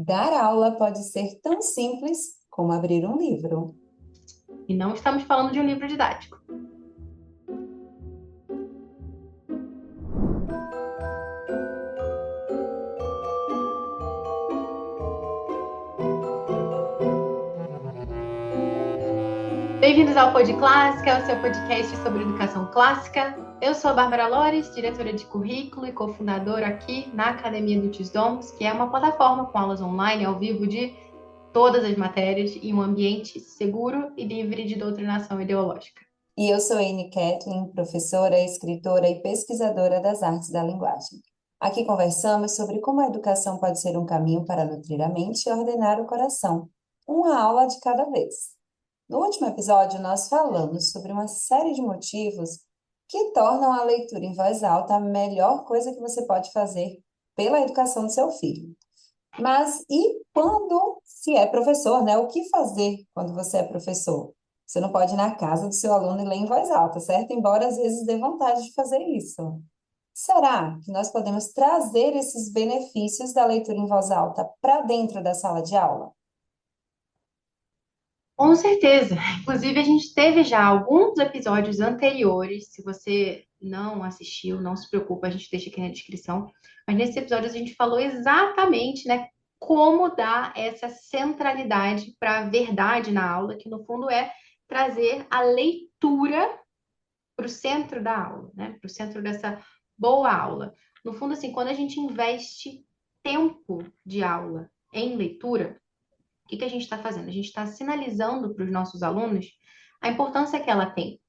Dar aula pode ser tão simples como abrir um livro. E não estamos falando de um livro didático. Bem-vindos ao Pod Clássica, o seu podcast sobre educação clássica. Eu sou a Bárbara Lores, diretora de currículo e cofundadora aqui na Academia do Tisdomus, que é uma plataforma com aulas online ao vivo de todas as matérias em um ambiente seguro e livre de doutrinação ideológica. E eu sou Anne Kathleen, professora, escritora e pesquisadora das artes da linguagem. Aqui conversamos sobre como a educação pode ser um caminho para nutrir a mente e ordenar o coração, uma aula de cada vez. No último episódio, nós falamos sobre uma série de motivos que tornam a leitura em voz alta a melhor coisa que você pode fazer pela educação do seu filho. Mas e quando se é professor, né? O que fazer quando você é professor? Você não pode ir na casa do seu aluno e ler em voz alta, certo? Embora às vezes dê vontade de fazer isso. Será que nós podemos trazer esses benefícios da leitura em voz alta para dentro da sala de aula? Com certeza. Inclusive, a gente teve já alguns episódios anteriores. Se você não assistiu, não se preocupa, a gente deixa aqui na descrição. Mas nesse episódio a gente falou exatamente, né, como dar essa centralidade para a verdade na aula, que no fundo é trazer a leitura para o centro da aula, né, para o centro dessa boa aula. No fundo, assim, quando a gente investe tempo de aula em leitura, o que que a gente está fazendo? A gente está sinalizando para os nossos alunos a importância que ela tem.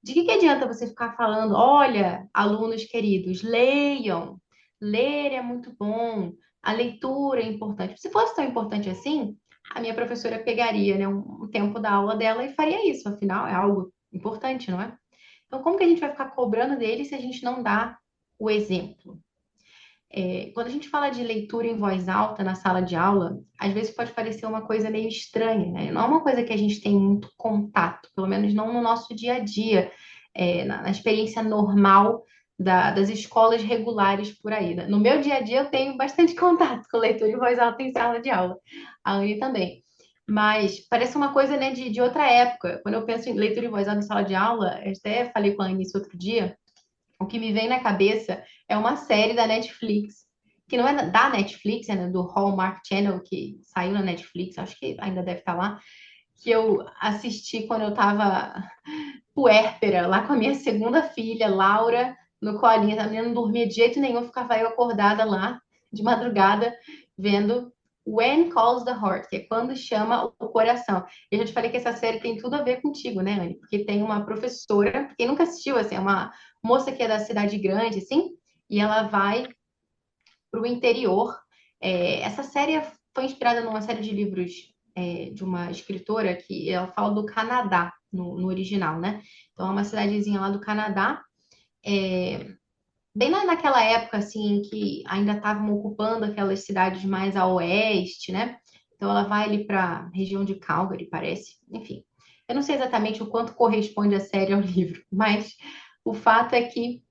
De que adianta você ficar falando, olha, alunos queridos, leiam, ler é muito bom, a leitura é importante. Se fosse tão importante assim, a minha professora pegaria, né, um tempo da aula dela e faria isso, afinal é algo importante, não é? Então, como que a gente vai ficar cobrando dele se a gente não dá o exemplo? Quando a gente fala de leitura em voz alta na sala de aula, às vezes pode parecer uma coisa meio estranha, né? Não é uma coisa que a gente tem muito contato, pelo menos não no nosso dia a dia, na experiência normal das escolas regulares por aí, né? No meu dia a dia eu tenho bastante contato com leitura em voz alta em sala de aula, a Anne também. Mas parece uma coisa, né, de outra época. Quando eu penso em leitura em voz alta em sala de aula, eu até falei com a Anne isso outro dia, o que me vem na cabeça é uma série da Netflix, que não é da Netflix, é do Hallmark Channel, que saiu na Netflix, acho que ainda deve estar lá, que eu assisti quando eu estava puérpera, lá com a minha segunda filha, Laura, no colinho. A menina não dormia de jeito nenhum, ficava eu acordada lá, de madrugada, vendo When Calls the Heart, que é quando chama o coração. E eu já te falei que essa série tem tudo a ver contigo, né, Anne? Porque tem uma professora, quem nunca assistiu, assim, é uma moça que é da cidade grande, assim, e ela vai para o interior. Essa série foi inspirada numa série de livros de uma escritora que ela fala do Canadá no original, né? Então é uma cidadezinha lá do Canadá, é, bem naquela época assim em que ainda estavam ocupando aquelas cidades mais a oeste, né? Então ela vai ali para a região de Calgary, parece. Enfim, eu não sei exatamente o quanto corresponde a série ao livro, mas o fato é que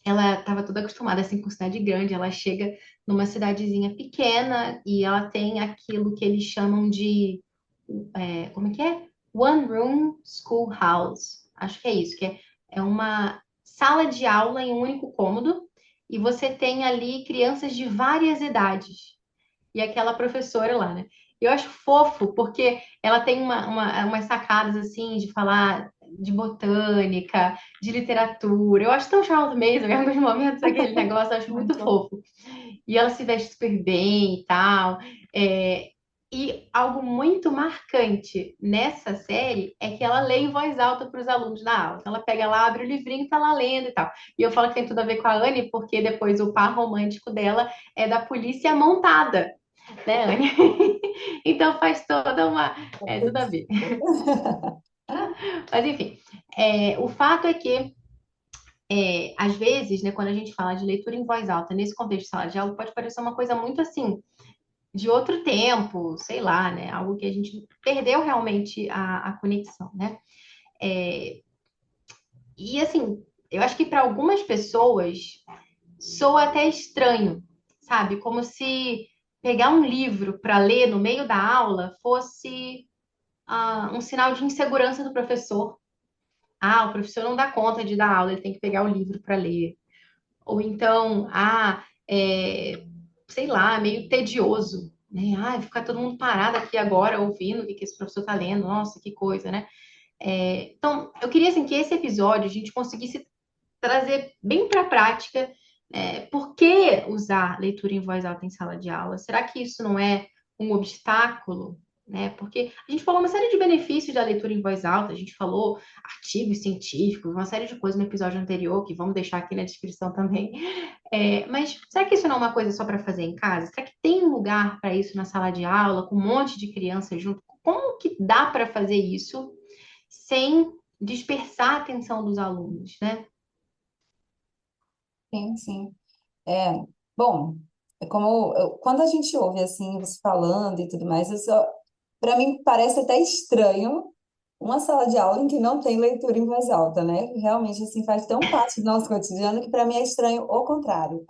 ela estava toda acostumada assim com cidade grande, ela chega numa cidadezinha pequena e ela tem aquilo que eles chamam de como é que é? One Room Schoolhouse. Acho que é isso, é uma sala de aula em um único cômodo e você tem ali crianças de várias idades e aquela professora lá, né? Eu acho fofo, porque ela tem umas sacadas assim de falar de botânica, de literatura. Eu acho tão Charles Mason em alguns momentos aquele negócio, eu acho muito Muito. fofo. E ela se veste super bem e tal. É, e algo muito marcante nessa série é que ela lê em voz alta para os alunos na aula. Então ela pega lá, abre o livrinho e tá lá lendo e tal. E eu falo que tem tudo a ver com a Anne, porque depois o par romântico dela é da polícia montada, né, Anne? Então faz toda uma. É, tudo a ver. Mas enfim, o fato é que, às vezes, né, quando a gente fala de leitura em voz alta, nesse contexto de sala de aula, pode parecer uma coisa muito assim, de outro tempo, sei lá, né? Algo que a gente perdeu realmente a conexão, né? É, e assim, eu acho que para algumas pessoas soa até estranho, sabe? Como se pegar um livro para ler no meio da aula fosse um sinal de insegurança do professor. Ah, o professor não dá conta de dar aula, ele tem que pegar o livro para ler. Ou então, sei lá, meio tedioso, né? Ah, ficar todo mundo parado aqui agora ouvindo o que esse professor está lendo, nossa, que coisa, né? Então, eu queria assim, que esse episódio a gente conseguisse trazer bem para a prática, por que usar leitura em voz alta em sala de aula? Será que isso não é um obstáculo? Né? Porque a gente falou uma série de benefícios da leitura em voz alta, a gente falou artigos científicos, uma série de coisas no episódio anterior, que vamos deixar aqui na descrição também. Mas será que isso não é uma coisa só para fazer em casa? Será que tem um lugar para isso na sala de aula, com um monte de crianças junto? Como que dá para fazer isso sem dispersar a atenção dos alunos, né? Sim, sim. É, bom, quando a gente ouve assim, você falando e tudo mais, para mim parece até estranho uma sala de aula em que não tem leitura em voz alta, né? Realmente assim faz tão parte do nosso cotidiano que para mim é estranho o contrário.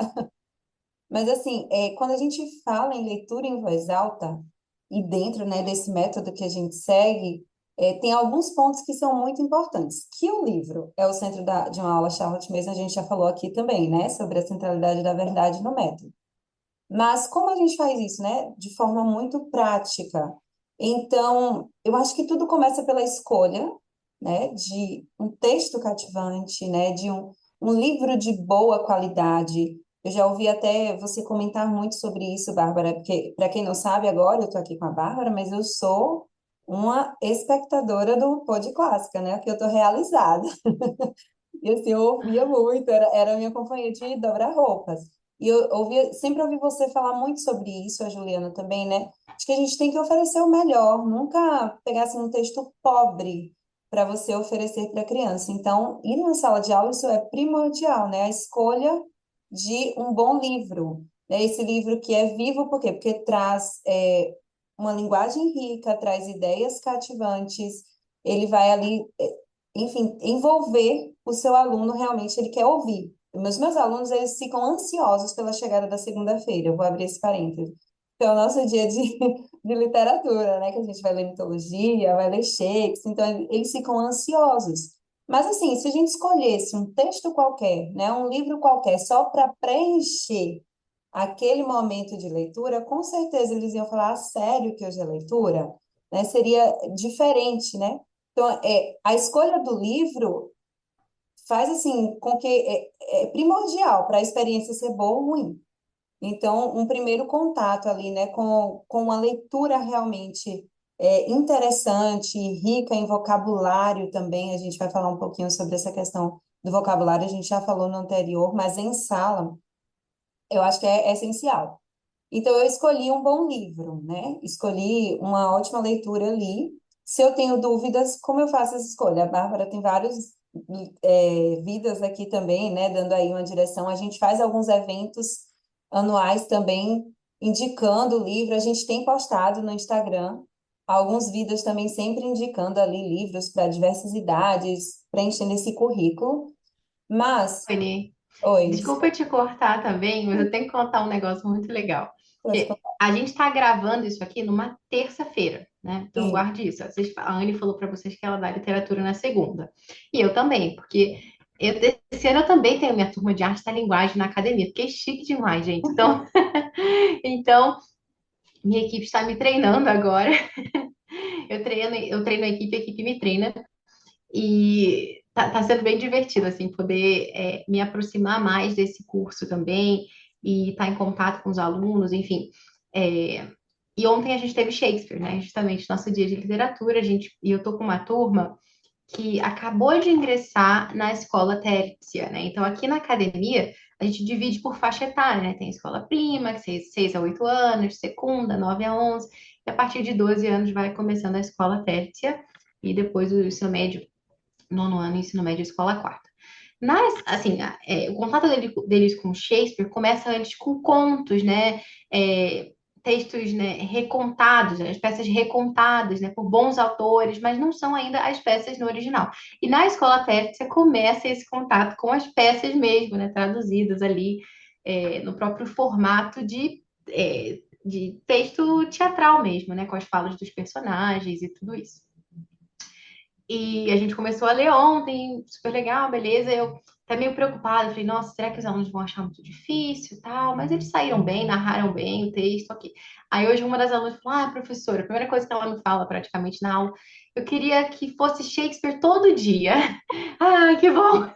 Mas assim, quando a gente fala em leitura em voz alta e dentro, né, desse método que a gente segue, tem alguns pontos que são muito importantes. Que o livro é o centro de uma aula Charlotte mesmo, a gente já falou aqui também, né, sobre a centralidade da verdade no método. Mas como a gente faz isso, né? De forma muito prática. Então, eu acho que tudo começa pela escolha, né? De um texto cativante, né? De um livro de boa qualidade. Eu já ouvi até você comentar muito sobre isso, Bárbara, porque, para quem não sabe, agora eu estou aqui com a Bárbara, mas eu sou uma espectadora do Pod Clássica, né? Que eu estou realizada. E assim, eu ouvia muito, era a minha companhia de dobrar roupas. E eu ouvia, sempre ouvi você falar muito sobre isso, a Juliana também, né? Acho que a gente tem que oferecer o melhor, nunca pegar assim, um texto pobre para você oferecer para a criança. Então, ir na sala de aula, isso é primordial, né? A escolha de um bom livro, né? Esse livro que é vivo, por quê? Porque traz uma linguagem rica, traz ideias cativantes, ele vai ali enfim, envolver o seu aluno realmente, ele quer ouvir. Meus alunos, eles ficam ansiosos pela chegada da segunda-feira, eu vou abrir esse parênteses, que é o nosso dia de literatura, né, que a gente vai ler mitologia, vai ler Shakespeare, então eles ficam ansiosos. Mas assim, se a gente escolhesse um texto qualquer, né, um livro qualquer, só para preencher aquele momento de leitura, com certeza eles iam falar, sério que hoje é leitura? Né? Seria diferente, né? Então, a escolha do livro faz assim com que é primordial para a experiência ser boa ou ruim. Então, um primeiro contato ali, né, com uma leitura realmente interessante, rica em vocabulário também. A gente vai falar um pouquinho sobre essa questão do vocabulário, a gente já falou no anterior, mas em sala, eu acho que é essencial. Então, eu escolhi um bom livro, né? Escolhi uma ótima leitura ali. Se eu tenho dúvidas, como eu faço essa escolha? A Bárbara tem vários vidas aqui também, né? Dando aí uma direção. A gente faz alguns eventos anuais também, indicando o livro. A gente tem postado no Instagram alguns vídeos também sempre indicando ali livros para diversas idades, preenchendo esse currículo. Mas, Fanny, oi, desculpa te cortar também, mas eu tenho que contar um negócio muito legal. pode Que contar. a gente está gravando isso aqui numa terça-feira, né? Então Sim. guarde isso. A Anne falou para vocês que ela dá literatura na segunda. E eu também, porque esse ano eu também tenho minha turma de arte da linguagem na academia. Fiquei chique demais, gente. Então, então minha equipe está me treinando agora. Eu treino a equipe me treina. E tá sendo bem divertido, assim, poder me aproximar mais desse curso também e estar em contato com os alunos, enfim. É, e ontem a gente teve Shakespeare, né? Justamente nosso dia de literatura, e eu tô com uma turma que acabou de ingressar na escola tércia, né? Então, aqui na academia, a gente divide por faixa etária, né? Tem escola prima, que 6 a 8 anos, segunda, 9 a 11, e a partir de 12 anos vai começando a escola tércia, e depois o ensino médio, nono ano, ensino médio, escola quarta. Assim, o contato deles com Shakespeare começa antes com contos, né? É, textos, né, recontados, né, as peças recontadas, né, por bons autores, mas não são ainda as peças no original. E na escola técnica começa esse contato com as peças mesmo, né, traduzidas ali no próprio formato de de texto teatral mesmo, né? Com as falas dos personagens e tudo isso. E a gente começou a ler ontem, super legal, beleza. Eu até meio preocupada, falei, nossa, será que os alunos vão achar muito difícil e tal? Mas eles saíram bem, narraram bem o texto, ok. Aí hoje uma das alunas falou, ah, professora, a primeira coisa que ela me fala praticamente na aula, eu queria que fosse Shakespeare todo dia. Ah, que bom,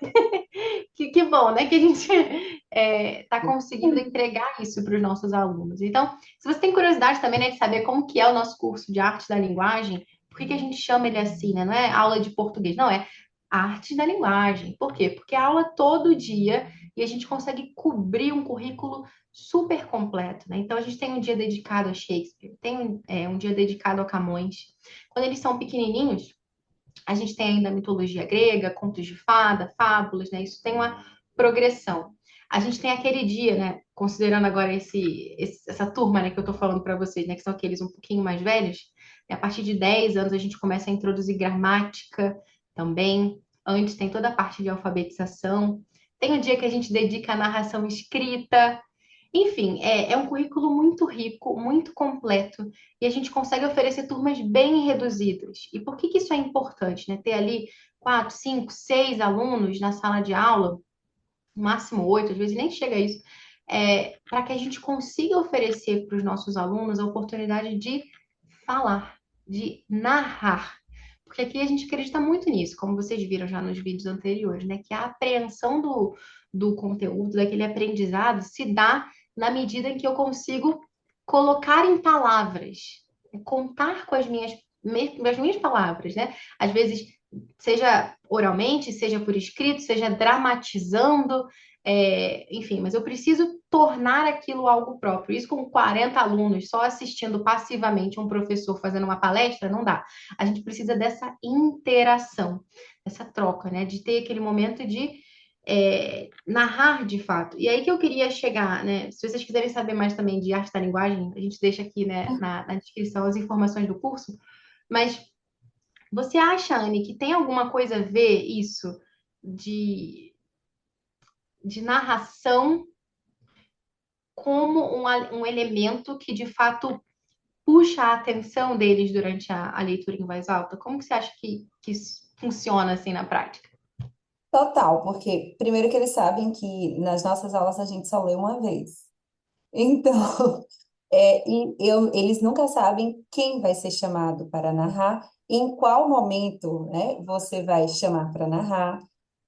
que bom, né? Que a gente está conseguindo entregar isso para os nossos alunos. Então, se você tem curiosidade também, né, de saber como que é o nosso curso de arte da linguagem, por que que a gente chama ele assim, né? Não é aula de português, não, é arte da linguagem. Por quê? Porque é aula todo dia e a gente consegue cobrir um currículo super completo, né? Então, a gente tem um dia dedicado a Shakespeare, tem um dia dedicado a Camões. Quando eles são pequenininhos, a gente tem ainda a mitologia grega, contos de fada, fábulas, né? Isso tem uma progressão. A gente tem aquele dia, né? Considerando agora essa turma, né, que eu tô falando para vocês, né? Que são aqueles um pouquinho mais velhos. A partir de 10 anos a gente começa a introduzir gramática também. Antes tem toda a parte de alfabetização. Tem o dia que a gente dedica à narração escrita. Enfim, é um currículo muito rico, muito completo, e a gente consegue oferecer turmas bem reduzidas. E por que que isso é importante, né? Ter ali 4, 5, 6 alunos na sala de aula, no máximo 8, às vezes nem chega a isso, para que a gente consiga oferecer para os nossos alunos a oportunidade de falar, de narrar. Porque aqui a gente acredita muito nisso, como vocês viram já nos vídeos anteriores, né? Que a apreensão do conteúdo, daquele aprendizado, se dá na medida em que eu consigo colocar em palavras, contar com as minhas palavras, né? Às vezes, seja oralmente, seja por escrito, seja dramatizando, enfim, mas eu preciso tornar aquilo algo próprio. Isso com 40 alunos, só assistindo passivamente um professor fazendo uma palestra, não dá. A gente precisa dessa interação, dessa troca, né? De ter aquele momento de narrar de fato. E aí que eu queria chegar, né? Se vocês quiserem saber mais também de arte da linguagem, a gente deixa aqui, né, na descrição as informações do curso. Mas você acha, Anne, que tem alguma coisa a ver isso de, de narração como um elemento que de fato puxa a atenção deles durante a leitura em voz alta? Como que você acha que isso funciona assim na prática? Total, porque primeiro que eles sabem que nas nossas aulas a gente só lê uma vez. Então, eles nunca sabem quem vai ser chamado para narrar, em qual momento, né, você vai chamar para narrar.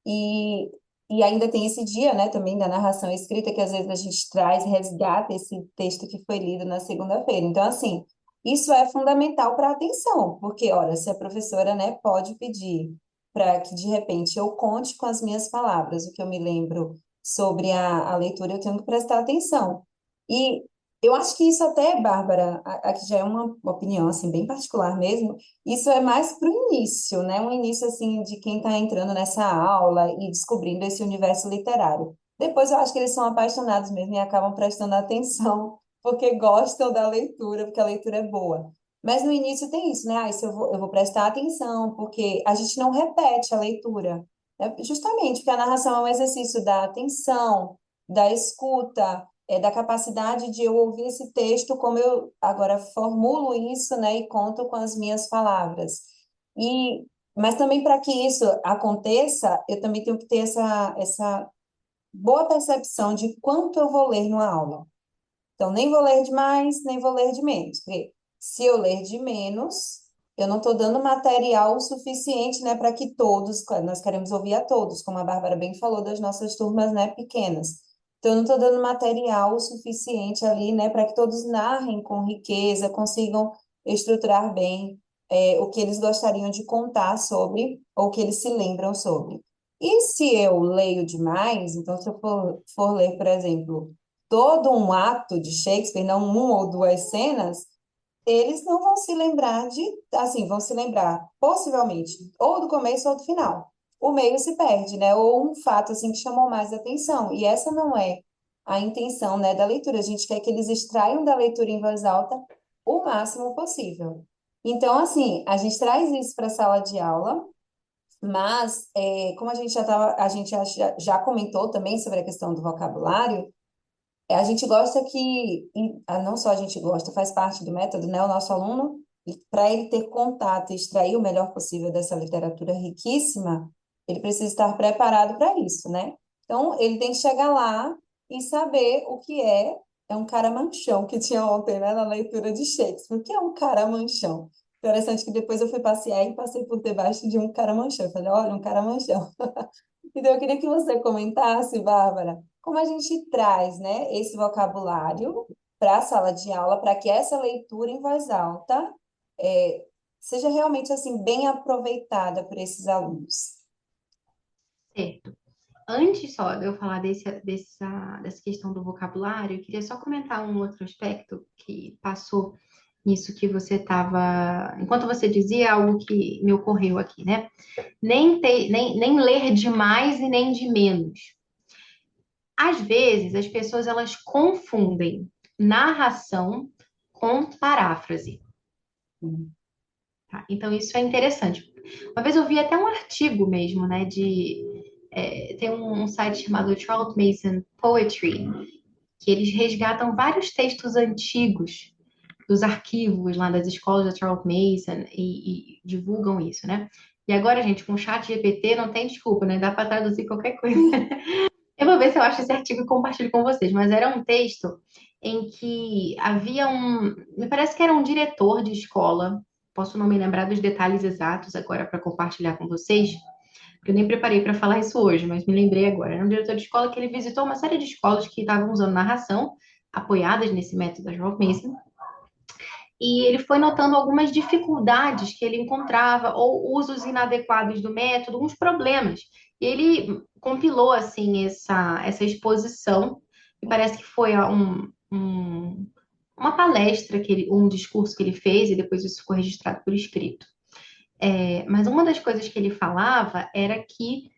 E, e ainda tem esse dia, né, também da narração escrita, que às vezes a gente traz, resgata esse texto que foi lido na segunda-feira. Então, assim, isso é fundamental para a atenção, porque, olha, se a professora, né, pode pedir para que, de repente, eu conte com as minhas palavras o que eu me lembro sobre a leitura, eu tenho que prestar atenção. E eu acho que isso até, Bárbara, aqui já é uma opinião, assim, bem particular mesmo, isso é mais para o início, né? Um início, assim, de quem está entrando nessa aula e descobrindo esse universo literário. Depois eu acho que eles são apaixonados mesmo e acabam prestando atenção, porque gostam da leitura, porque a leitura é boa. Mas no início tem isso, né? Ah, isso eu vou prestar atenção, porque a gente não repete a leitura, né? Justamente porque a narração é um exercício da atenção, da escuta, da capacidade de eu ouvir esse texto, como eu agora formulo isso, né, e conto com as minhas palavras. E, mas também para que isso aconteça, eu também tenho que ter essa boa percepção de quanto eu vou ler numa aula. Então, nem vou ler de mais, nem vou ler de menos, porque se eu ler de menos, eu não estou dando material suficiente, né, para que todos, nós queremos ouvir a todos, como a Bárbara bem falou das nossas turmas, né, pequenas. Então, eu não estou dando material suficiente ali, né, para que todos narrem com riqueza, consigam estruturar bem, o que eles gostariam de contar sobre, ou o que eles se lembram sobre. E se eu leio demais, então, se eu for ler, por exemplo, todo um ato de Shakespeare, não uma ou duas cenas, eles não vão se lembrar assim, vão se lembrar possivelmente ou do começo ou do final. O meio se perde, né? Ou um fato assim que chamou mais atenção. E essa não é a intenção, né, da leitura. A gente quer que eles extraiam da leitura em voz alta o máximo possível. Então, assim, a gente traz isso para a sala de aula, mas como a gente já comentou também sobre a questão do vocabulário, A gente gosta que, não só a gente gosta, faz parte do método, né? O nosso aluno, para ele ter contato e extrair o melhor possível dessa literatura riquíssima, ele precisa estar preparado para isso, né? Então, ele tem que chegar lá e saber o que é um caramanchão, que tinha ontem, né, na leitura de Shakespeare. O que é um caramanchão? Interessante que depois eu fui passear e passei por debaixo de um caramanchão. Eu falei, olha, um caramanchão. Então, eu queria que você comentasse, Bárbara, como a gente traz, né, esse vocabulário para a sala de aula, para que essa leitura em voz alta é, seja realmente assim bem aproveitada por esses alunos. Certo. Antes só de eu falar dessa questão do vocabulário, eu queria só comentar um outro aspecto que passou nisso que você estava. Enquanto você dizia algo que me ocorreu aqui, né? Nem ler de mais e nem de menos. Às vezes, as pessoas elas confundem narração com paráfrase, tá? Então, isso é interessante. Uma vez eu vi até um artigo mesmo, né, tem um site chamado Charles Mason Poetry, que eles resgatam vários textos antigos dos arquivos lá das escolas da Charles Mason e divulgam isso, né? E agora, gente, com o chat GPT não tem desculpa, né? Dá para traduzir qualquer coisa. Eu vou ver se eu acho esse artigo e compartilho com vocês, mas era um texto em que havia me parece que era um diretor de escola, posso não me lembrar dos detalhes exatos agora para compartilhar com vocês, porque eu nem preparei para falar isso hoje, mas me lembrei agora. Era um diretor de escola que ele visitou uma série de escolas que estavam usando narração, apoiadas nesse método da Charles Mason, e ele foi notando algumas dificuldades que ele encontrava, ou usos inadequados do método, uns problemas. E ele compilou, assim, essa exposição, e parece que foi uma palestra, um discurso que ele fez, e depois isso ficou registrado por escrito. Mas uma das coisas que ele falava era que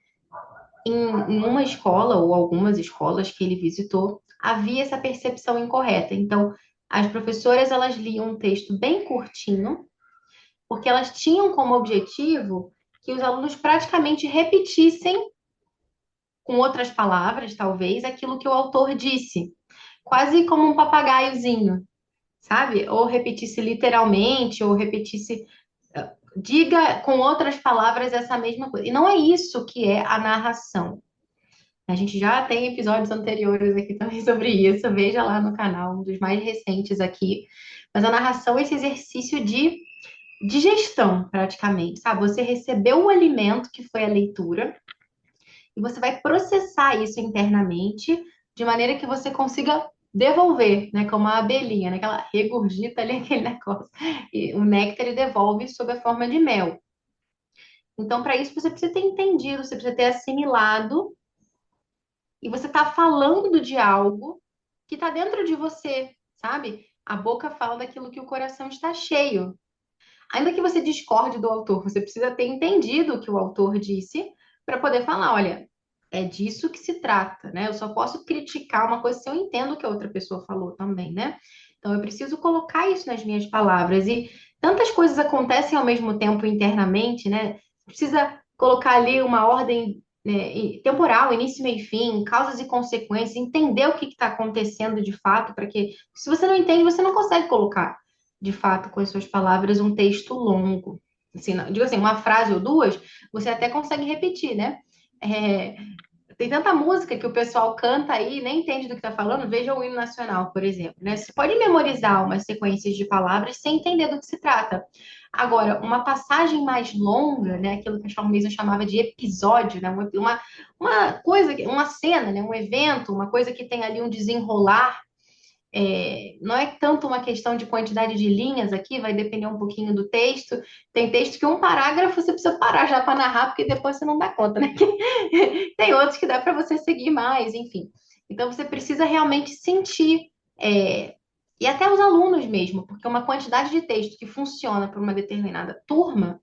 em uma escola, ou algumas escolas que ele visitou, havia essa percepção incorreta. Então, as professoras, elas liam um texto bem curtinho, porque elas tinham como objetivo que os alunos praticamente repetissem, com outras palavras, talvez, aquilo que o autor disse, quase como um papagaiozinho, sabe? Ou repetisse literalmente, ou repetisse, diga com outras palavras essa mesma coisa. E não é isso que é a narração. A gente já tem episódios anteriores aqui também sobre isso, veja lá no canal, um dos mais recentes aqui. Mas a narração é esse exercício de digestão, praticamente, sabe? Você recebeu o alimento que foi a leitura e você vai processar isso internamente de maneira que você consiga devolver, né? Como a abelhinha, né? Que ela regurgita ali aquele negócio. E o néctar ele devolve sob a forma de mel. Então, para isso, você precisa ter entendido, você precisa ter assimilado e você está falando de algo que está dentro de você, sabe? A boca fala daquilo que o coração está cheio. Ainda que você discorde do autor, você precisa ter entendido o que o autor disse para poder falar, olha, é disso que se trata, né? Eu só posso criticar uma coisa se eu entendo o que a outra pessoa falou também, né? Então eu preciso colocar isso nas minhas palavras e tantas coisas acontecem ao mesmo tempo internamente, né? Precisa colocar ali uma ordem, né, temporal, início, meio e fim, causas e consequências, entender o que está acontecendo de fato, para que se você não entende, você não consegue colocar de fato, com as suas palavras, um texto longo. Assim, digo assim, uma frase ou duas, você até consegue repetir, né? É, tem tanta música que o pessoal canta aí e nem entende do que está falando. Veja o hino nacional, por exemplo, né? Você pode memorizar umas sequências de palavras sem entender do que se trata. Agora, uma passagem mais longa, né? Aquilo que a Charles Mason chamava de episódio, né? Uma coisa, uma cena, né? Um evento, uma coisa que tem ali um desenrolar não é tanto uma questão de quantidade de linhas aqui, vai depender um pouquinho do texto. Tem texto que um parágrafo você precisa parar já para narrar, porque depois você não dá conta, né? Tem outros que dá para você seguir mais, enfim. Então você precisa realmente sentir, e até os alunos mesmo, porque uma quantidade de texto que funciona para uma determinada turma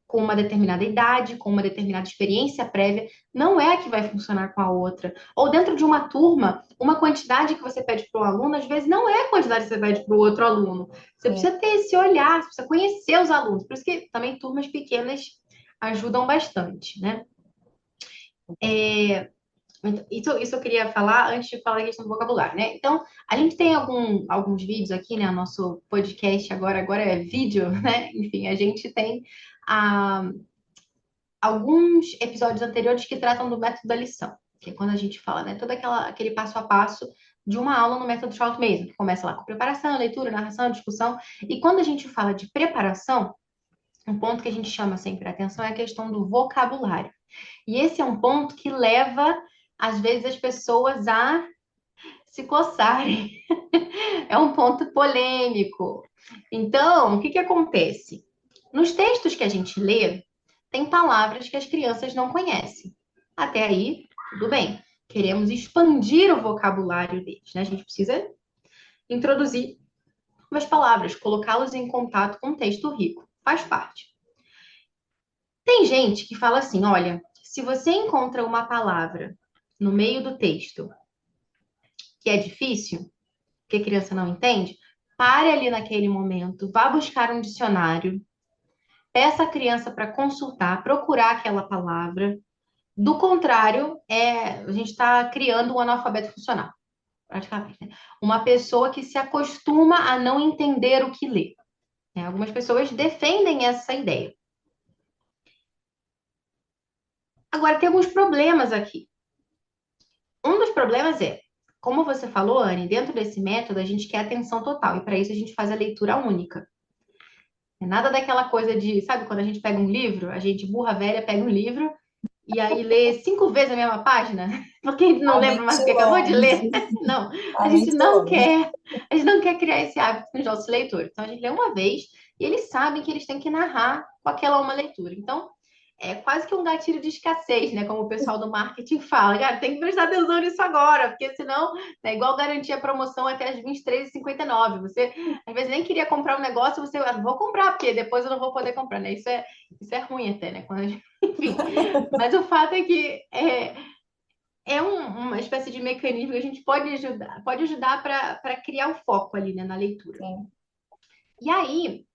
com uma determinada idade, com uma determinada experiência prévia, não é a que vai funcionar com a outra. Ou dentro de uma turma, uma quantidade que você pede para um aluno, às vezes não é a quantidade que você pede para o outro aluno. Você Sim. precisa ter esse olhar, você precisa conhecer os alunos. Por isso que também turmas pequenas ajudam bastante, né? Então, isso eu queria falar antes de falar a questão do vocabulário, né? Então, a gente tem alguns vídeos aqui, né? Nosso podcast agora é vídeo, né? Enfim, a gente tem ah, alguns episódios anteriores que tratam do método da lição, que é quando a gente fala, né? Todo aquele passo a passo de uma aula no método Charlotte Mason, que começa lá com preparação, leitura, narração, discussão. E quando a gente fala de preparação, um ponto que a gente chama sempre a atenção é a questão do vocabulário. E esse é um ponto que leva, às vezes, as pessoas a se coçarem. É um ponto polêmico. Então, o que que acontece? Nos textos que a gente lê, tem palavras que as crianças não conhecem. Até aí, tudo bem. Queremos expandir o vocabulário deles, né? A gente precisa introduzir novas palavras, colocá-los em contato com um texto rico. Faz parte. Tem gente que fala assim: olha, se você encontra uma palavra no meio do texto que é difícil, que a criança não entende, pare ali naquele momento, vá buscar um dicionário, peça a criança para consultar, procurar aquela palavra. Do contrário, a gente está criando um analfabeto funcional, praticamente, né? Uma pessoa que se acostuma a não entender o que lê, né? Algumas pessoas defendem essa ideia. Agora, tem alguns problemas aqui. Um dos problemas é, como você falou, Anne, dentro desse método a gente quer atenção total, e para isso a gente faz a leitura única. É nada daquela coisa de, sabe, quando a gente pega um livro, a gente, burra velha, pega um livro e aí lê 5 vezes a mesma página, porque a gente não A lembra mais o mente que acabou de ler. longe. Não, A mente longe. a gente não quer criar esse hábito nos nossos leitores. Então a gente lê uma vez e eles sabem que eles têm que narrar com aquela uma leitura. Então, é quase que um gatilho de escassez, né? Como o pessoal do marketing fala. Cara, tem que prestar atenção nisso agora, porque senão é igual garantir a promoção até as 23h59. Você, às vezes, nem queria comprar um negócio, você, vou comprar, porque depois eu não vou poder comprar, né? Isso é ruim até, né? Enfim, mas o fato é que uma espécie de mecanismo que a gente pode ajudar para criar o foco ali, né, na leitura. Sim. E aí,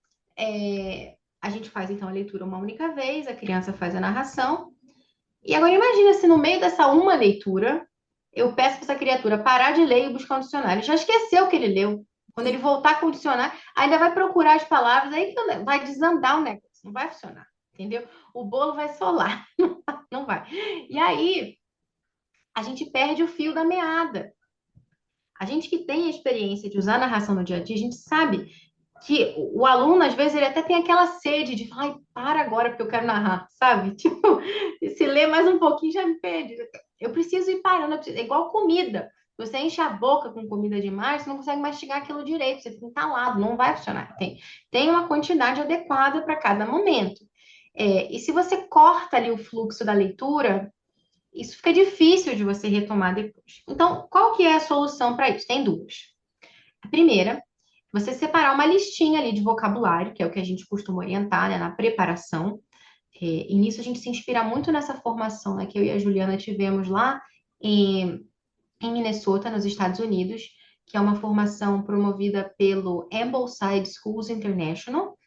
a gente faz então a leitura uma única vez, a criança faz a narração. E agora imagina se no meio dessa uma leitura, eu peço para essa criatura parar de ler e buscar um dicionário. Ele já esqueceu o que ele leu. Quando ele voltar com o dicionário, ainda vai procurar as palavras, aí que vai desandar o negócio, não vai funcionar, entendeu? O bolo vai solar, não vai. E aí, a gente perde o fio da meada. A gente que tem a experiência de usar a narração no dia a dia, a gente sabe que o aluno, às vezes, ele até tem aquela sede de falar, ai, para agora, porque eu quero narrar, sabe? Tipo, se ler mais um pouquinho já me perde. Eu preciso ir parando, é igual comida. Você enche a boca com comida demais, você não consegue mastigar aquilo direito, você fica entalado, não vai funcionar. Tem uma quantidade adequada para cada momento. E se você corta ali o fluxo da leitura, isso fica difícil de você retomar depois. Então, qual que é a solução para isso? Tem duas. A primeira, você separar uma listinha ali de vocabulário, que é o que a gente costuma orientar, né, na preparação. E nisso a gente se inspira muito nessa formação, né, que eu e a Juliana tivemos lá em Minnesota, nos Estados Unidos, que é uma formação promovida pelo Ambleside Schools International,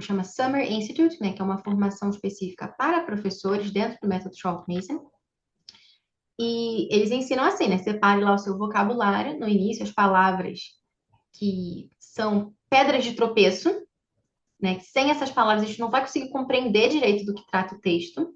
chama Summer Institute, né, que é uma formação específica para professores dentro do método Charlotte Mason. E eles ensinam assim, né? Separe lá o seu vocabulário, no início, as palavras que são pedras de tropeço, né? Que sem essas palavras a gente não vai conseguir compreender direito do que trata o texto.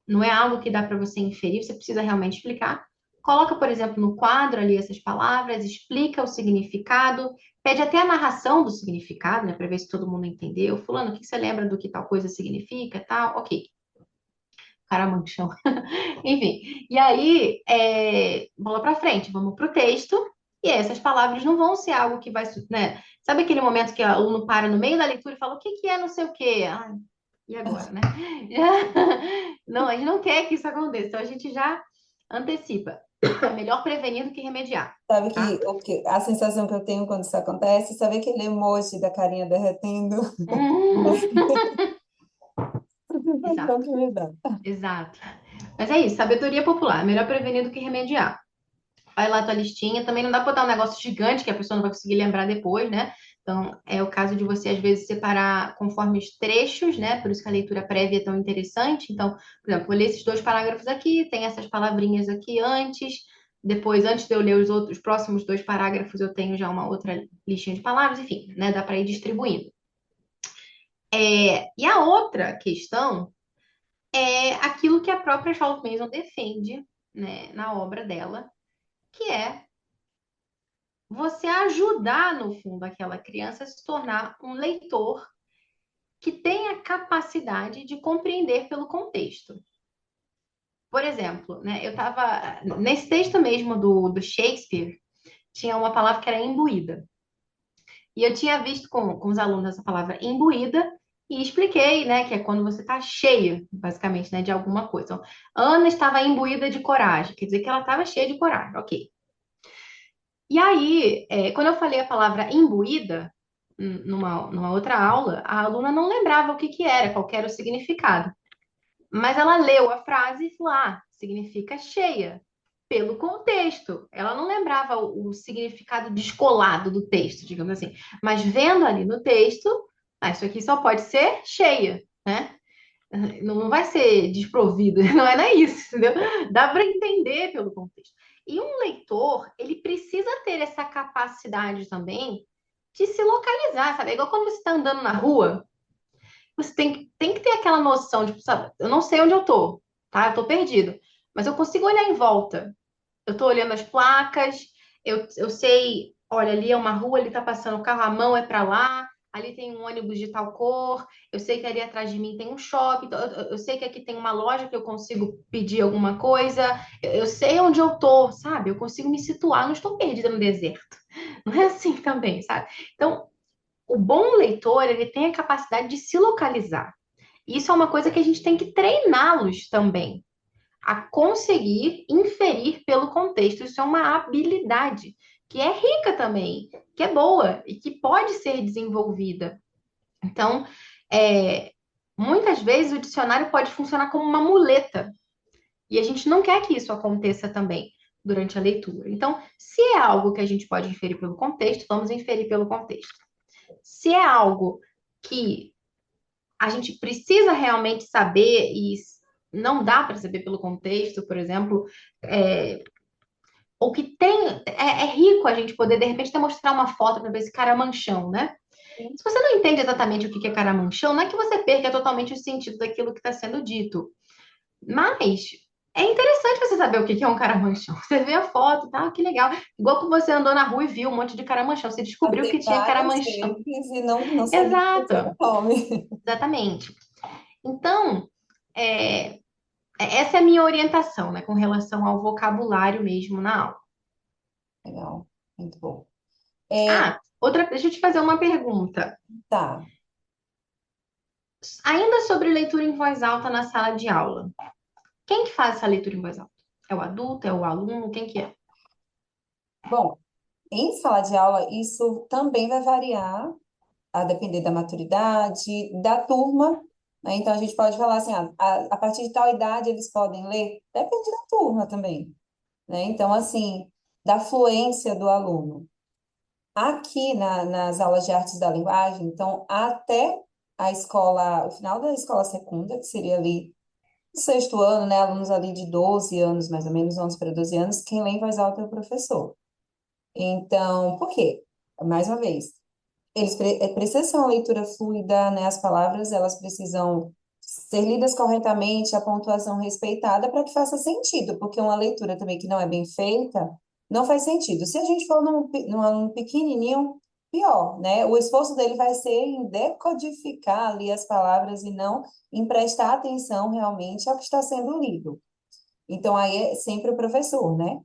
Não é algo que dá para você inferir, você precisa realmente explicar. Coloca, por exemplo, no quadro ali essas palavras, explica o significado, pede até a narração do significado, né? Para ver se todo mundo entendeu. Fulano, o que você lembra do que tal coisa significa? Tal, ok. Caramanchão. Enfim, e aí, bola para frente, vamos para o texto, e essas palavras não vão ser algo que vai, né? Sabe aquele momento que o aluno para no meio da leitura e fala, o que que é não sei o quê? Ai, e agora, né? Não, a gente não quer que isso aconteça, então a gente já antecipa. É melhor prevenir do que remediar, Sabe tá? a sensação que eu tenho quando isso acontece, sabe aquele emoji da carinha derretendo? Hum, Não exato, que me dá. exato. Mas é isso, sabedoria popular, melhor prevenir do que remediar. Vai lá tua listinha. Também não dá pra botar um negócio gigante que a pessoa não vai conseguir lembrar depois, né? Então, é o caso de você, às vezes, separar conforme os trechos, né? Por isso que a leitura prévia é tão interessante. Então, por exemplo, vou ler esses dois parágrafos aqui, tem essas palavrinhas aqui antes, depois, antes de eu ler os próximos dois parágrafos, eu tenho já uma outra listinha de palavras, enfim, né? Dá para ir distribuindo. E a outra questão é aquilo que a própria Charlotte Mason defende, né, na obra dela, que é você ajudar, no fundo, aquela criança a se tornar um leitor que tenha capacidade de compreender pelo contexto. Por exemplo, né, eu estava nesse texto mesmo do Shakespeare, tinha uma palavra que era imbuída. E eu tinha visto com os alunos essa palavra imbuída e expliquei, né, que é quando você está cheio, basicamente, né, de alguma coisa. Então, Ana estava imbuída de coragem, quer dizer que ela estava cheia de coragem, ok. E aí, quando eu falei a palavra imbuída, numa outra aula, a aluna não lembrava o que que era, qual que era o significado. Mas ela leu a frase e falou: ah, significa cheia, pelo contexto. Ela não lembrava o significado descolado do texto, digamos assim. Mas vendo ali no texto, isso aqui só pode ser cheia, né? Não vai ser desprovida, não é isso, entendeu? Dá para entender pelo contexto. E um leitor, ele precisa ter essa capacidade também de se localizar, sabe? É igual quando você está andando na rua, você tem que ter aquela noção de, sabe, eu não sei onde eu tô, tá? Eu tô perdido. Mas eu consigo olhar em volta. Eu tô olhando as placas, eu sei, olha, ali é uma rua, ali tá passando o carro, a mão é para lá, ali tem um ônibus de tal cor, eu sei que ali atrás de mim tem um shopping, então eu sei que aqui tem uma loja que eu consigo pedir alguma coisa, eu sei onde eu tô, sabe? Eu consigo me situar, não estou perdida no deserto. Não é assim também, sabe? Então, o bom leitor, ele tem a capacidade de se localizar. Isso é uma coisa que a gente tem que treiná-los também, a conseguir inferir pelo contexto. Isso é uma habilidade que é rica também, que é boa e que pode ser desenvolvida. Então, é, muitas vezes o dicionário pode funcionar como uma muleta e a gente não quer que isso aconteça também durante a leitura. Então, se é algo que a gente pode inferir pelo contexto, vamos inferir pelo contexto. Se é algo que a gente precisa realmente saber e não dá para saber pelo contexto, por exemplo, é, ou que tem é rico a gente poder de repente até mostrar uma foto para ver esse caramanchão, né? Se você não entende exatamente o que é caramanchão, não é que você perca totalmente o sentido daquilo que está sendo dito, mas é interessante você saber o que é um caramanchão. Você vê a foto, tá? Que legal. Igual que você andou na rua e viu um monte de caramanchão, você descobriu que Passei tinha várias caramanchão. vezes e não sabia que tinha Exato, nome. exatamente. Então, é, essa é a minha orientação, né, com relação ao vocabulário mesmo na aula. Legal, muito bom. Deixa eu te fazer uma pergunta. Tá. Ainda sobre leitura em voz alta na sala de aula. Quem que faz essa leitura em voz alta? É o adulto, é o aluno, quem que é? Bom, em sala de aula, isso também vai variar a depender da maturidade, da turma, né? Então, a gente pode falar assim, a partir de tal idade eles podem ler, depende da turma também, né? Então, assim, da fluência do aluno. Aqui nas aulas de artes da linguagem, então, até a escola, o final da escola secundária, que seria ali no sexto ano, né? Alunos ali de 12 anos, mais ou menos 11 para 12 anos, quem lê em voz alta é o professor. Então, por quê? Mais uma vez, precisa ser uma leitura fluida, né? As palavras, elas precisam ser lidas corretamente, a pontuação respeitada para que faça sentido, porque uma leitura também que não é bem feita, não faz sentido. Se a gente for num aluno pequenininho, pior, né? O esforço dele vai ser em decodificar ali as palavras e não em prestar atenção realmente ao que está sendo lido. Então, aí é sempre o professor, né?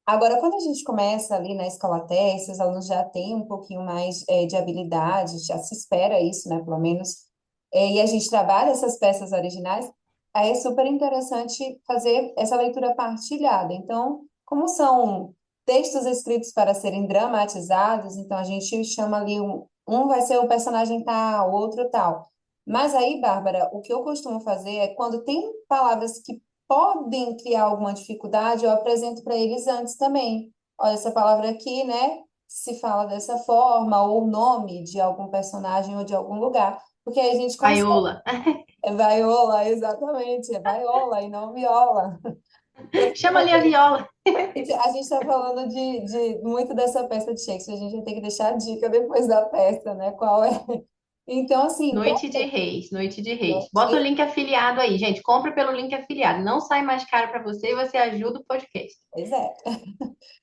Agora, quando a gente começa ali na escola teste, os alunos já têm um pouquinho mais de habilidade, já se espera isso, né, pelo menos, e a gente trabalha essas peças originais, aí é super interessante fazer essa leitura partilhada. Então, como são textos escritos para serem dramatizados, então a gente chama ali um vai ser o personagem tal, outro tal. Mas aí, Bárbara, o que eu costumo fazer é quando tem palavras que podem criar alguma dificuldade, eu apresento para eles antes também. Olha, essa palavra aqui, né? se fala dessa forma, ou o nome de algum personagem ou de algum lugar, porque aí a gente consegue. Vaiola. É vaiola, exatamente, é vaiola e não viola. Chama ali a viola. A gente está falando de muito dessa peça de Shakespeare, a gente vai ter que deixar a dica depois da peça, né? Qual é? Então, assim, Noite de Reis, Noite de Reis. Bota o link afiliado aí, gente. Compra pelo link afiliado. Não sai mais caro para você e você ajuda o podcast. pois é.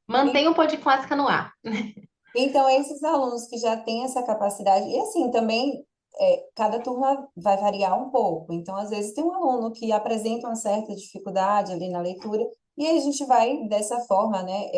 Mantenha o Pod Clássica no ar. Então, esses alunos que já têm essa capacidade, e assim, também cada turma vai variar um pouco. Então, às vezes, tem um aluno que apresenta uma certa dificuldade ali na leitura, e aí a gente vai dessa forma, né,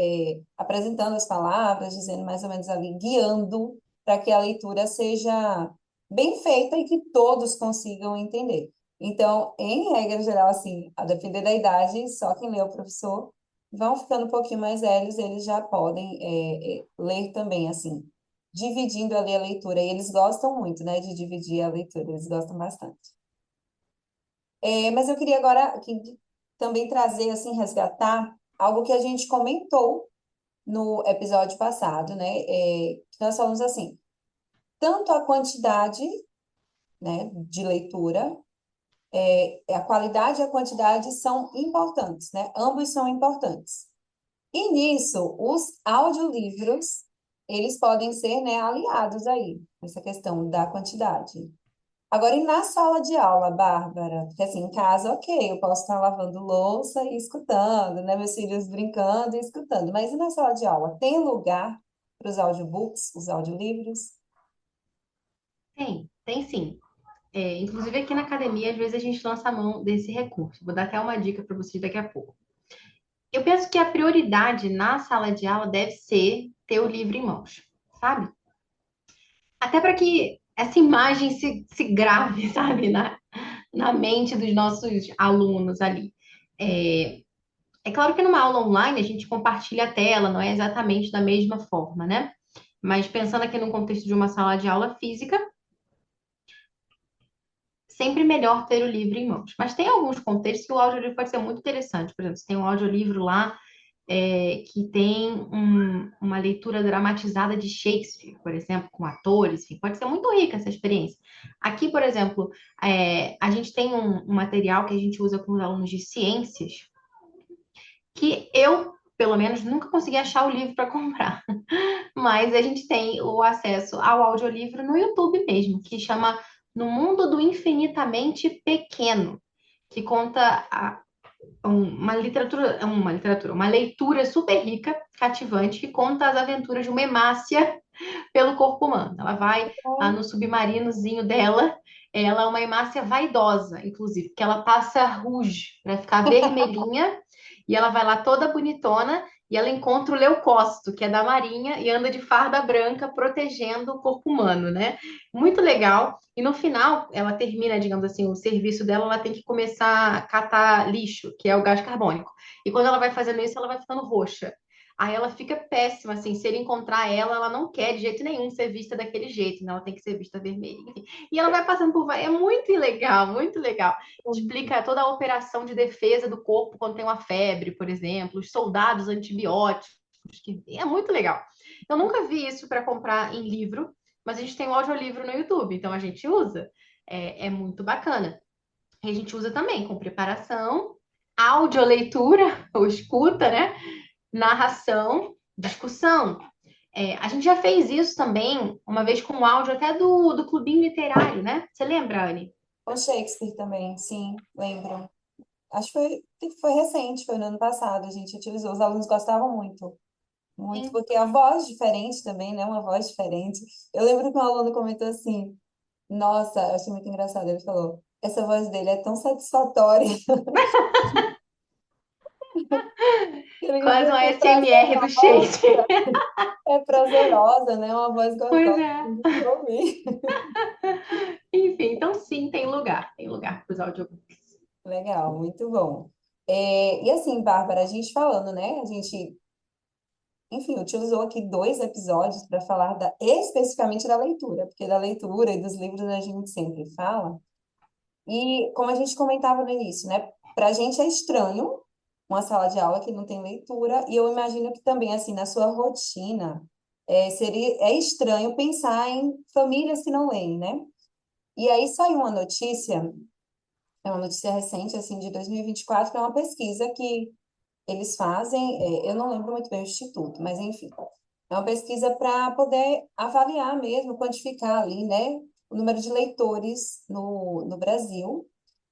apresentando as palavras, dizendo mais ou menos ali, guiando para que a leitura seja bem feita e que todos consigam entender. Então, em regra geral, assim, a depender da idade, só quem lê é o professor vão ficando um pouquinho mais velhos, eles já podem ler também, assim, dividindo ali a leitura. E eles gostam muito, né, de dividir a leitura, eles gostam bastante. Mas eu queria agora também trazer, assim, resgatar algo que a gente comentou no episódio passado, né, que nós falamos assim, tanto a quantidade, né, de leitura, a qualidade e a quantidade são importantes, né, ambos são importantes. E nisso, os audiolivros, eles podem ser, né, aliados aí, nessa questão da quantidade. Agora, e na sala de aula, Bárbara? Porque assim, em casa, ok, eu posso estar lavando louça e escutando, né, meus filhos brincando e escutando, mas e na sala de aula? Tem lugar para os audiobooks, os audiolivros? Tem sim. Inclusive aqui na academia, às vezes a gente lança a mão desse recurso. Vou dar até uma dica para vocês daqui a pouco. Eu penso que a prioridade na sala de aula deve ser ter o livro em mãos, sabe? Até para que essa imagem se grave, sabe, na mente dos nossos alunos ali. É, é claro que numa aula online a gente compartilha a tela, não é exatamente da mesma forma, né? Mas pensando aqui no contexto de uma sala de aula física, sempre melhor ter o livro em mãos. Mas tem alguns contextos que o audiolivro pode ser muito interessante. Por exemplo, se tem um audiolivro lá que tem uma leitura dramatizada de Shakespeare, por exemplo, com atores, enfim, pode ser muito rica essa experiência. Aqui, por exemplo, a gente tem um material que a gente usa com os alunos de ciências, que eu, pelo menos, nunca consegui achar o livro para comprar. Mas a gente tem o acesso ao audiolivro no YouTube mesmo, que chama No Mundo do Infinitamente Pequeno, que conta uma leitura super rica, cativante, que conta as aventuras de uma hemácia pelo corpo humano. Ela vai lá no submarinozinho dela, ela é uma hemácia vaidosa, inclusive, porque ela passa rouge para ficar vermelhinha e ela vai lá toda bonitona e ela encontra o Leucócito, que é da Marinha, e anda de farda branca protegendo o corpo humano, né? Muito legal. E no final, ela termina, digamos assim, o serviço dela, ela tem que começar a catar lixo, que é o gás carbônico. E quando ela vai fazendo isso, ela vai ficando roxa. Aí ela fica péssima, assim, se ele encontrar ela, ela não quer de jeito nenhum ser vista daquele jeito, né? Ela tem que ser vista vermelha, enfim. E ela vai passando por... É muito legal, muito legal. Explica toda a operação de defesa do corpo quando tem uma febre, por exemplo, os soldados antibióticos, que é muito legal. Eu nunca vi isso para comprar em livro, mas a gente tem um audiolivro no YouTube, então a gente usa. É muito bacana. E a gente usa também com preparação, audioleitura, ou escuta, né? Narração, discussão. A gente já fez isso também, uma vez com o áudio até do Clubinho Literário, né? Você lembra, Anne? O Shakespeare também, sim, lembro. Acho que foi recente, foi no ano passado, a gente utilizou, os alunos gostavam muito. Muito, Sim. porque a voz diferente também, né? Uma voz diferente. Eu lembro que um aluno comentou assim: Nossa, eu achei muito engraçado. Ele falou: Essa voz dele é tão satisfatória. Ele Quase disse um que é ASMR do Shakespeare. é prazerosa, né? Uma voz Pois gostosa é. de se ouvir. Enfim, então sim, tem lugar para os audiobooks. Legal, muito bom. E assim, Bárbara, a gente falando, né? A gente, enfim, utilizou aqui dois episódios para falar especificamente da leitura, porque da leitura e dos livros a gente sempre fala. E como a gente comentava no início, né? Para a gente é estranho uma sala de aula que não tem leitura, e eu imagino que também, assim, na sua rotina. É estranho pensar em famílias que não leem, né? E aí saiu uma notícia, é uma notícia recente, assim, de 2024, que é uma pesquisa que eles fazem, eu não lembro muito bem o instituto, mas enfim, é uma pesquisa para poder avaliar mesmo, quantificar ali, né, o número de leitores no Brasil.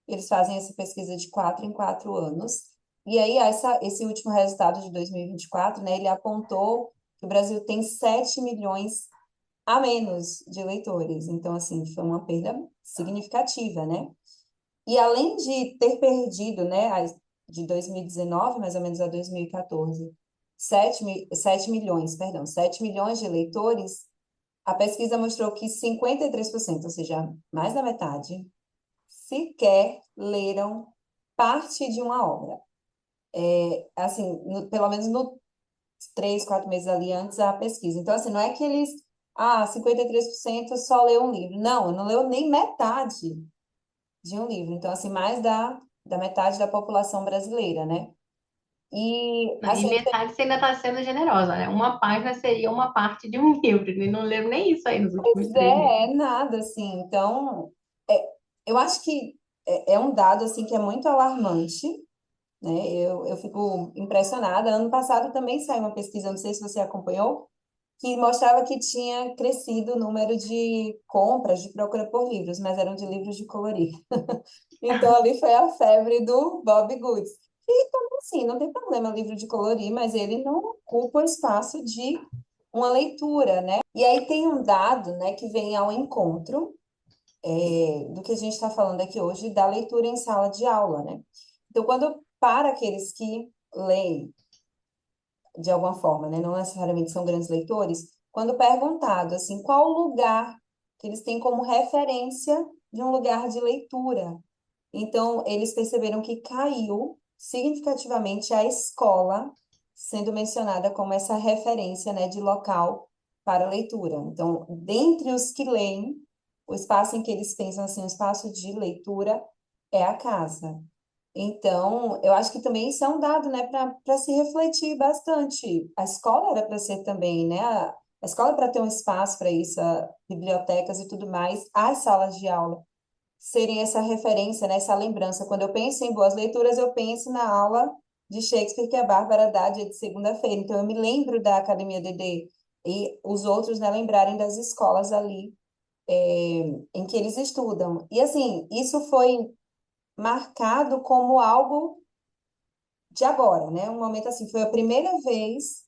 Eles fazem essa pesquisa de 4 em 4 anos. E aí, esse último resultado de 2024, né, ele apontou que o Brasil tem 7 milhões a menos de leitores. Então, assim, foi uma perda significativa, né? E além de ter perdido, né, de 2019, mais ou menos, a 2014, 7 milhões, perdão, 7 milhões de leitores, a pesquisa mostrou que 53%, ou seja, mais da metade, sequer leram parte de uma obra. Assim, pelo menos no 3, 4 meses ali antes da pesquisa. Então, assim, não é que eles, 53% só leu um livro. Não leu nem metade de um livro. Então, assim, mais da metade da população brasileira, né? E, E assim, metade você ainda está sendo generosa, né? Uma página seria uma parte de um livro. E não leram nem isso aí nos últimos pois 3 meses. é nada, assim. Então, eu acho que é um dado, assim, que é muito alarmante, né? Eu fico impressionada. Ano passado também saiu uma pesquisa, não sei se você acompanhou, que mostrava que tinha crescido o número de compras, de procura por livros, mas eram de livros de colorir. Então, ali foi a febre do Bob Goods. E, então, assim, não tem problema livro de colorir, mas ele não ocupa o espaço de uma leitura, né? E aí tem um dado, né, que vem ao encontro do que a gente está falando aqui hoje, da leitura em sala de aula, né? Então, para aqueles que leem de alguma forma, né, não necessariamente são grandes leitores, quando perguntado, assim, qual o lugar que eles têm como referência de um lugar de leitura, então, eles perceberam que caiu significativamente a escola sendo mencionada como essa referência, né, de local para leitura. Então, dentre os que leem, o espaço em que eles pensam assim, o espaço de leitura é a casa. Então, eu acho que também isso é um dado, né, para se refletir bastante. A escola era para ser também, né, a escola é para ter um espaço para isso, bibliotecas e tudo mais, as salas de aula serem essa referência, né, essa lembrança. Quando eu penso em boas leituras, eu penso na aula de Shakespeare que a Bárbara dá dia de segunda-feira. Então, eu me lembro da Academia DD e os outros, né, lembrarem das escolas ali em que eles estudam. E, assim, isso foi marcado como algo de agora, né? Um momento assim, foi a primeira vez,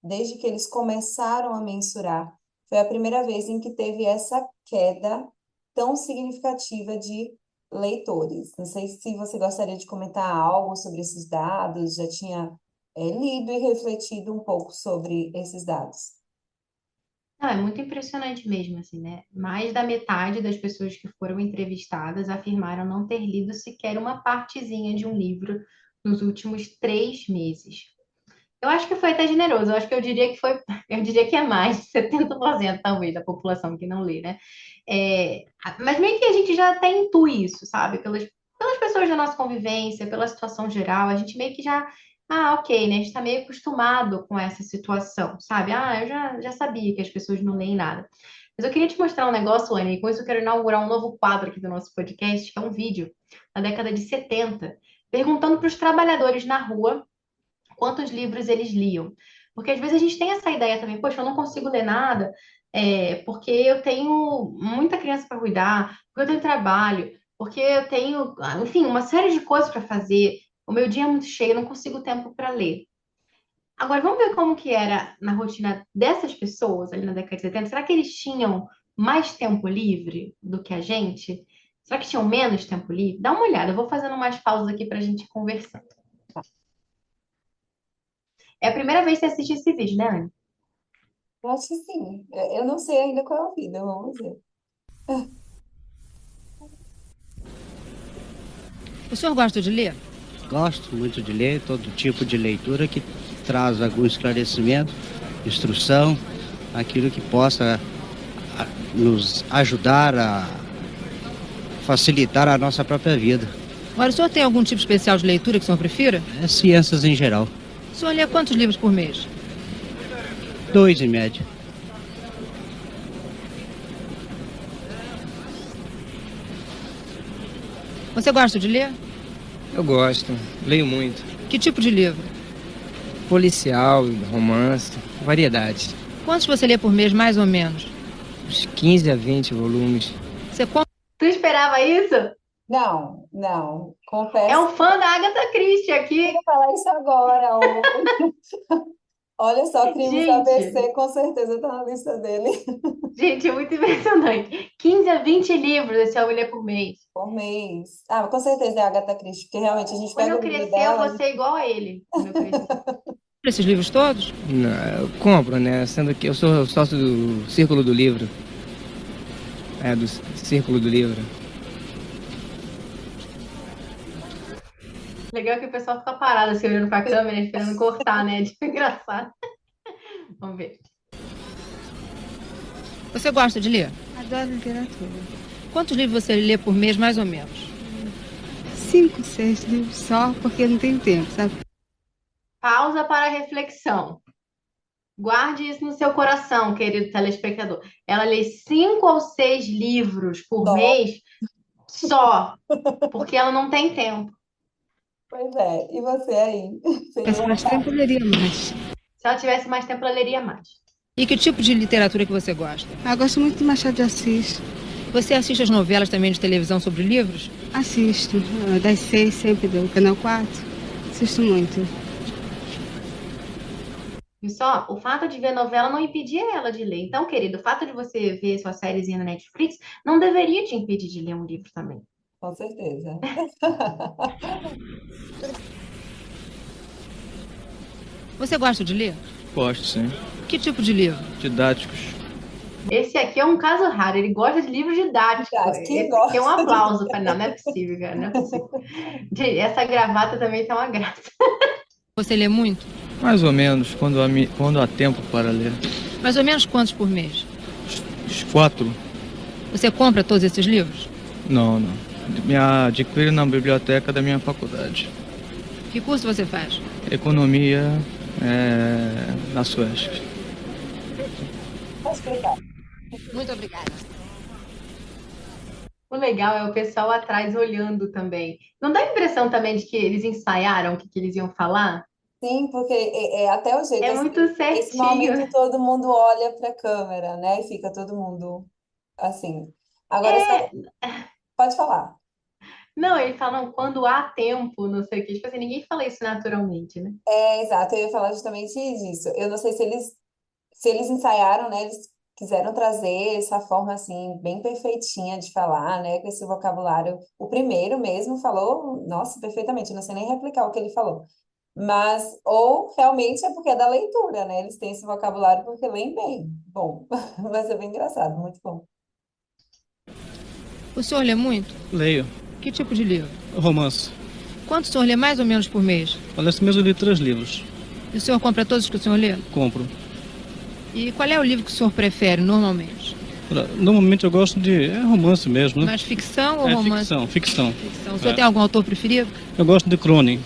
desde que eles começaram a mensurar, foi a primeira vez em que teve essa queda tão significativa de leitores. Não sei se você gostaria de comentar algo sobre esses dados, já tinha, lido e refletido um pouco sobre esses dados. Não, é muito impressionante mesmo, assim, né? Mais da metade das pessoas que foram entrevistadas afirmaram não ter lido sequer uma partezinha de um livro nos últimos 3 meses. Eu acho que foi até generoso. Eu acho que eu diria que foi, eu diria que é mais de 70% talvez da população que não lê, né? Mas meio que a gente já até intui isso, sabe? Pelas pessoas da nossa convivência, pela situação geral, a gente meio que já, ok, né? A gente tá meio acostumado com essa situação, sabe? Eu já sabia que as pessoas não leem nada. Mas eu queria te mostrar um negócio, Anne, e com isso eu quero inaugurar um novo quadro aqui do nosso podcast, que é um vídeo da década de 70, perguntando para os trabalhadores na rua quantos livros eles liam. Porque às vezes a gente tem essa ideia também, poxa, eu não consigo ler nada, porque eu tenho muita criança para cuidar, porque eu tenho trabalho, porque eu tenho, enfim, uma série de coisas para fazer. O meu dia é muito cheio, eu não consigo tempo para ler. Agora, vamos ver como que era na rotina dessas pessoas ali na década de 70. Será que eles tinham mais tempo livre do que a gente? Será que tinham menos tempo livre? Dá uma olhada, eu vou fazendo umas pausas aqui para a gente conversar. É a primeira vez que você assiste esse vídeo, né, Anne? Eu acho que sim. Eu não sei ainda qual é o vida, vamos ver. O senhor gosta de ler? Gosto muito de ler, todo tipo de leitura que traz algum esclarecimento, instrução, aquilo que possa nos ajudar a facilitar a nossa própria vida. Agora, o senhor tem algum tipo especial de leitura que o senhor prefira? É ciências em geral. O senhor lê quantos livros por mês? 2 em média. Você gosta de ler? Eu gosto, leio muito. Que tipo de livro? Policial, romance, variedade. Quantos você lê por mês, mais ou menos? Uns 15 a 20 volumes. Você compra Tu esperava isso? Não, não, É confesso um fã da Agatha Christie que eu aqui. ia falar isso agora. Olha só, Crimes Gente, ABC com certeza tá na lista dele. gente, é muito impressionante. 15 a 20 livros esse homem lê por mês. Por mês. Ah, com certeza é a Agatha Christie, porque realmente a gente Quando pega eu o livro crescer, eu dela. vou ser igual a ele. Quando eu crescer. esses livros todos? Não, eu compro, né? Sendo que eu sou sócio do Círculo do Livro. Do Círculo do Livro. Legal que o pessoal fica parado assim, olhando pra câmera, esperando cortar, né? Tipo, engraçado. Vamos ver. Você gosta de ler? Adoro literatura. Quantos livros você lê por mês, mais ou menos? 5, 6 livros só, porque não tenho tempo, sabe? Pausa para a reflexão. Guarde isso no seu coração, querido telespectador. Ela lê 5 ou 6 livros por Só. mês só, porque ela não tem tempo. Pois é, e você aí? Seria Mas mais tempo eu leria mais. Se ela tivesse mais tempo, ela leria mais. E que tipo de literatura que você gosta? Eu gosto muito de Machado de Assis. Você assiste as novelas também de televisão sobre livros? Assisto, das 6 sempre do Canal 4. Assisto muito. E só, o fato de ver novela não impedia ela de ler. Então, querido, o fato de você ver sua sériezinha na Netflix não deveria te impedir de ler um livro também. Com certeza. Você gosta de ler? Gosto, sim. Que tipo de livro? Didáticos. Esse aqui é um caso raro, ele gosta de livro didático. Didático, quem Esse aqui é um gosta? aplauso. Não, não é possível, cara, não é possível. Gente, essa gravata também tá uma graça. Você lê muito? Mais ou menos, quando há tempo para ler. Mais ou menos quantos por mês? Os 4? Você compra todos esses livros? Não, não. Me adquiro na biblioteca da minha faculdade. Que curso você faz? Economia na Suesc. Pode explicar. Muito obrigada. O legal é o pessoal atrás olhando também. Não dá a impressão também de que eles ensaiaram o que eles iam falar? Sim, porque é até o jeito, É assim, muito esse certinho. momento todo mundo olha para a câmera, né? E fica todo mundo assim. Agora, É, pode falar. não, eles falam quando há tempo, não sei o quê. Tipo assim, ninguém fala isso naturalmente, né? É, exato, eu ia falar justamente disso. Eu não sei se eles ensaiaram, né? Eles quiseram trazer essa forma, assim, bem perfeitinha de falar, né? Com esse vocabulário. O primeiro mesmo falou, nossa, perfeitamente, eu não sei nem replicar o que ele falou. Mas, ou realmente é porque é da leitura, né? Eles têm esse vocabulário porque leem bem. Bom, mas é bem engraçado, muito bom. O senhor lê muito? Leio. Que tipo de livro? Romance. Quanto o senhor lê mais ou menos por mês? Olha, esse mês eu li 3 livros. E o senhor compra todos que o senhor lê? Compro. E qual é o livro que o senhor prefere normalmente? Olha, normalmente eu gosto de romance mesmo, né? Mais ficção ou É romance? ficção. Ficção. O senhor tem algum autor preferido? Eu gosto de Cronin.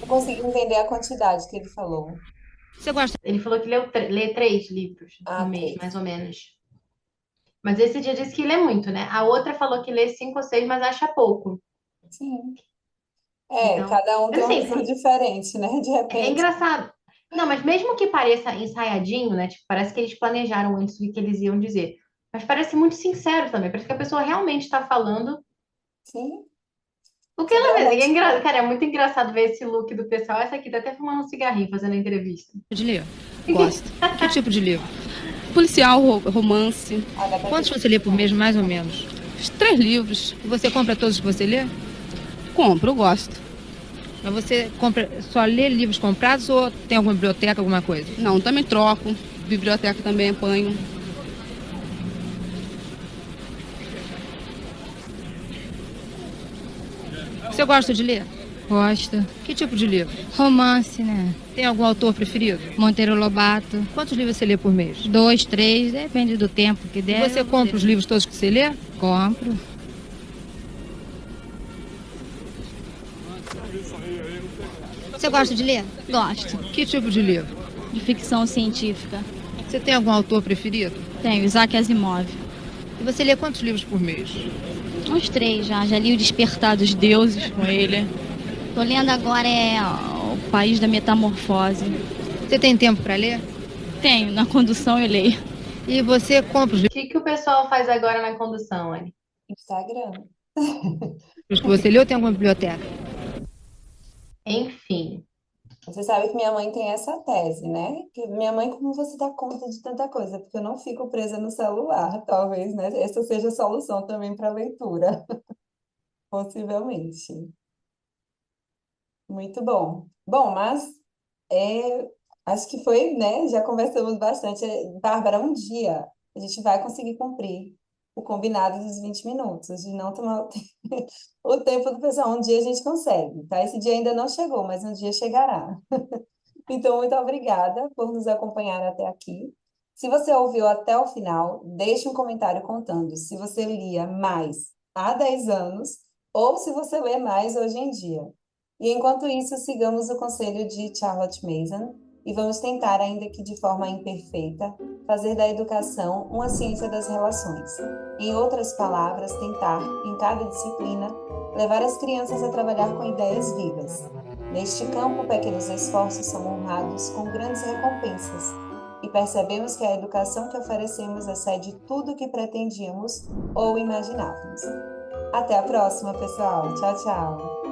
Eu consegui entender a quantidade que ele falou. Você gosta? Ele falou que lê 3 livros Ah, no mês, 3. mais ou menos. Mas esse dia disse que lê muito, né? A outra falou que lê 5 ou 6, mas acha pouco. Sim. É, Então, cada um tem um assim, livro diferente, né? De é repente. engraçado. Não, mas mesmo que pareça ensaiadinho, né? Tipo, parece que eles planejaram antes o que eles iam dizer. Mas parece muito sincero também. Parece que a pessoa realmente está falando Sim. o que ela vê. Cara, é muito engraçado ver esse look do pessoal. Essa aqui tá até fumando um cigarrinho, fazendo a entrevista. De ler? Gosto. Que tipo de livro? Policial, romance. Quantos você lê por mês, mais ou menos? Os 3 livros. E você compra todos que você lê? Compro, eu gosto. Mas você compra, só lê livros comprados ou tem alguma biblioteca, alguma coisa? Não, também troco. Biblioteca também apanho. Você gosta de ler? Gosto. Que tipo de livro? Romance, né? Tem algum autor preferido? Monteiro Lobato. Quantos livros você lê por mês? 2, 3, depende do tempo que E der. você compra os livros todos que você lê? Compro. Você gosta de ler? Gosto. Que tipo de livro? De ficção científica. Você tem algum autor preferido? Tenho Isaac Asimov. E você lê quantos livros por mês? Uns 3 já. Já li O Despertar dos Deuses com ele. Tô lendo agora O País da Metamorfose. Você tem tempo para ler? Tenho, na condução eu leio. E você compra os O que o pessoal faz agora na condução, Anne? Instagram. livros que você leu ou tem alguma biblioteca? Enfim, Você sabe que minha mãe tem essa tese, né? Que minha mãe, como você dá conta de tanta coisa? Porque eu não fico presa no celular, talvez, né? Essa seja a solução também para a leitura, possivelmente. Muito bom. Bom, mas acho que foi, né? Já conversamos bastante. Bárbara, um dia a gente vai conseguir cumprir o combinado dos 20 minutos, de não tomar o tempo do pessoal. Um dia a gente consegue, tá? Esse dia ainda não chegou, mas um dia chegará. Então, muito obrigada por nos acompanhar até aqui. Se você ouviu até o final, deixe um comentário contando se você lia mais há 10 anos ou se você lê mais hoje em dia. E enquanto isso, sigamos o conselho de Charlotte Mason e vamos tentar, ainda que de forma imperfeita, fazer da educação uma ciência das relações. Em outras palavras, tentar, em cada disciplina, levar as crianças a trabalhar com ideias vivas. Neste campo, pequenos esforços são honrados com grandes recompensas e percebemos que a educação que oferecemos excede tudo o que pretendíamos ou imaginávamos. Até a próxima, pessoal. Tchau, tchau.